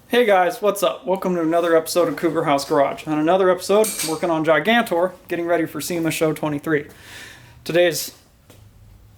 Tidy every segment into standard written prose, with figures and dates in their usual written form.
Hey guys, what's up? Welcome to another episode of Cougar House Garage. On another episode, working on Gigantor, getting ready for SEMA Show 23. Today's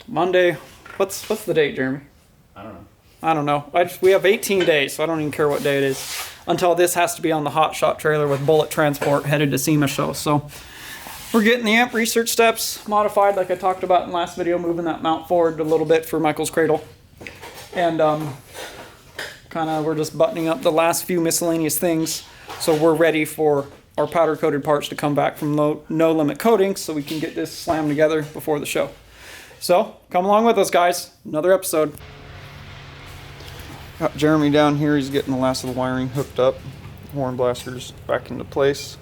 Monday. What's the date, Jeremy? I don't know. We have 18 days, so I don't even care what day it is. Until this has to be on the hot shot trailer with bullet transport headed to SEMA Show. So we're getting the amp research steps modified like I talked about in the last video, moving that mount forward a little bit for Michael's cradle. And we're just buttoning up the last few miscellaneous things so we're ready for our powder coated parts to come back from no limit coatings so we can get this slammed together before the show. So come along with us, guys. Another episode. Got Jeremy down here. He's getting the last of the wiring hooked up. Horn blasters back into place.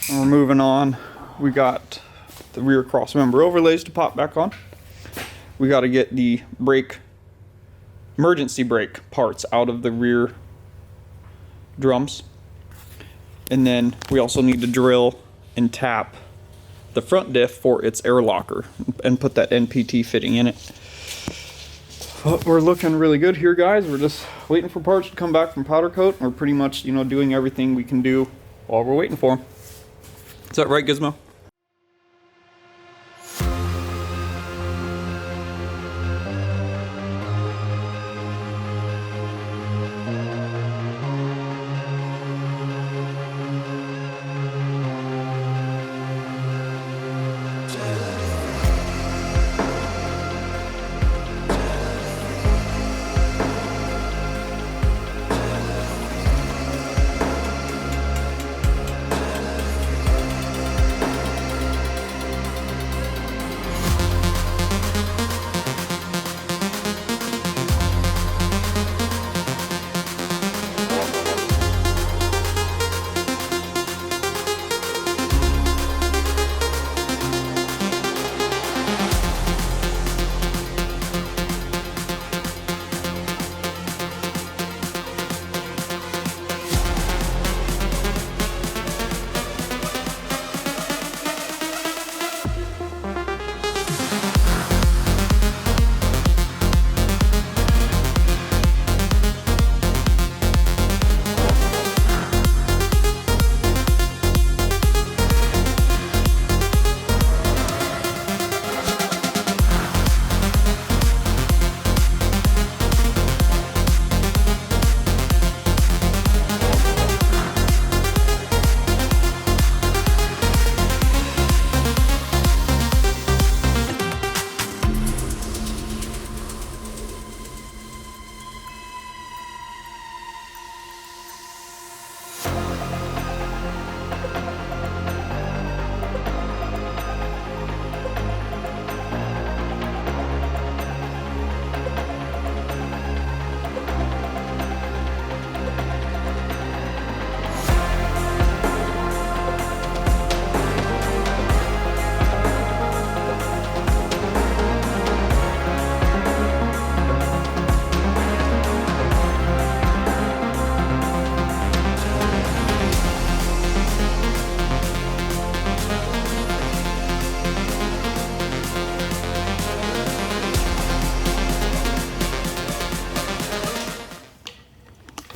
And we're moving on. We got the rear cross member overlays to pop back on. We got to get the emergency brake parts out of the rear drums. And then we also need to drill and tap the front diff for its air locker and put that NPT fitting in it. But we're looking really good here, guys. We're just waiting for parts to come back from powder coat. We're pretty much, doing everything we can do while we're waiting for them. Is that right, Gizmo?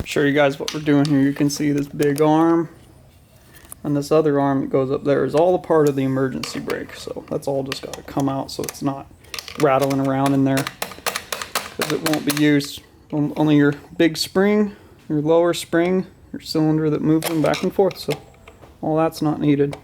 Show you guys what we're doing here. You can see this big arm and this other arm that goes up there is all a part of the emergency brake. So that's all just got to come out so it's not rattling around in there because it won't be used. Only your big spring, your lower spring, your cylinder that moves them back and forth. So all that's not needed.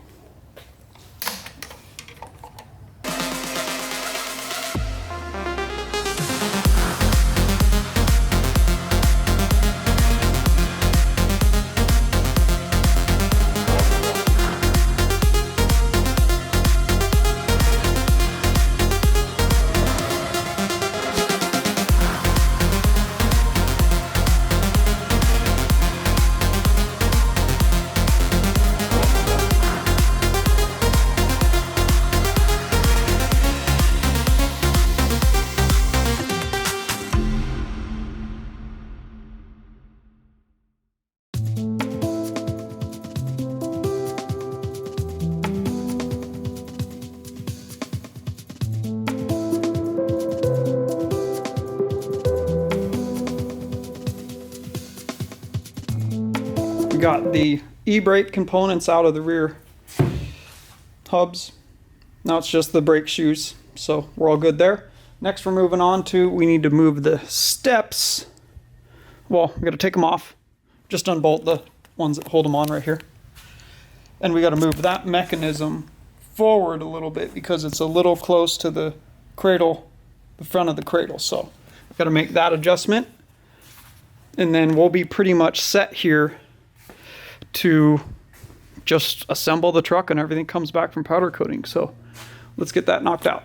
got the e-brake components out of the rear hubs. Now it's just the brake shoes, so we're all good there. Next we're moving on to, we need to move the steps. Well, we got to take them off. Just unbolt the ones that hold them on right here. And we got to move that mechanism forward a little bit because it's a little close to the cradle, the front of the cradle. So we've got to make that adjustment. And then we'll be pretty much set here to just assemble the truck and everything comes back from powder coating. So let's get that knocked out.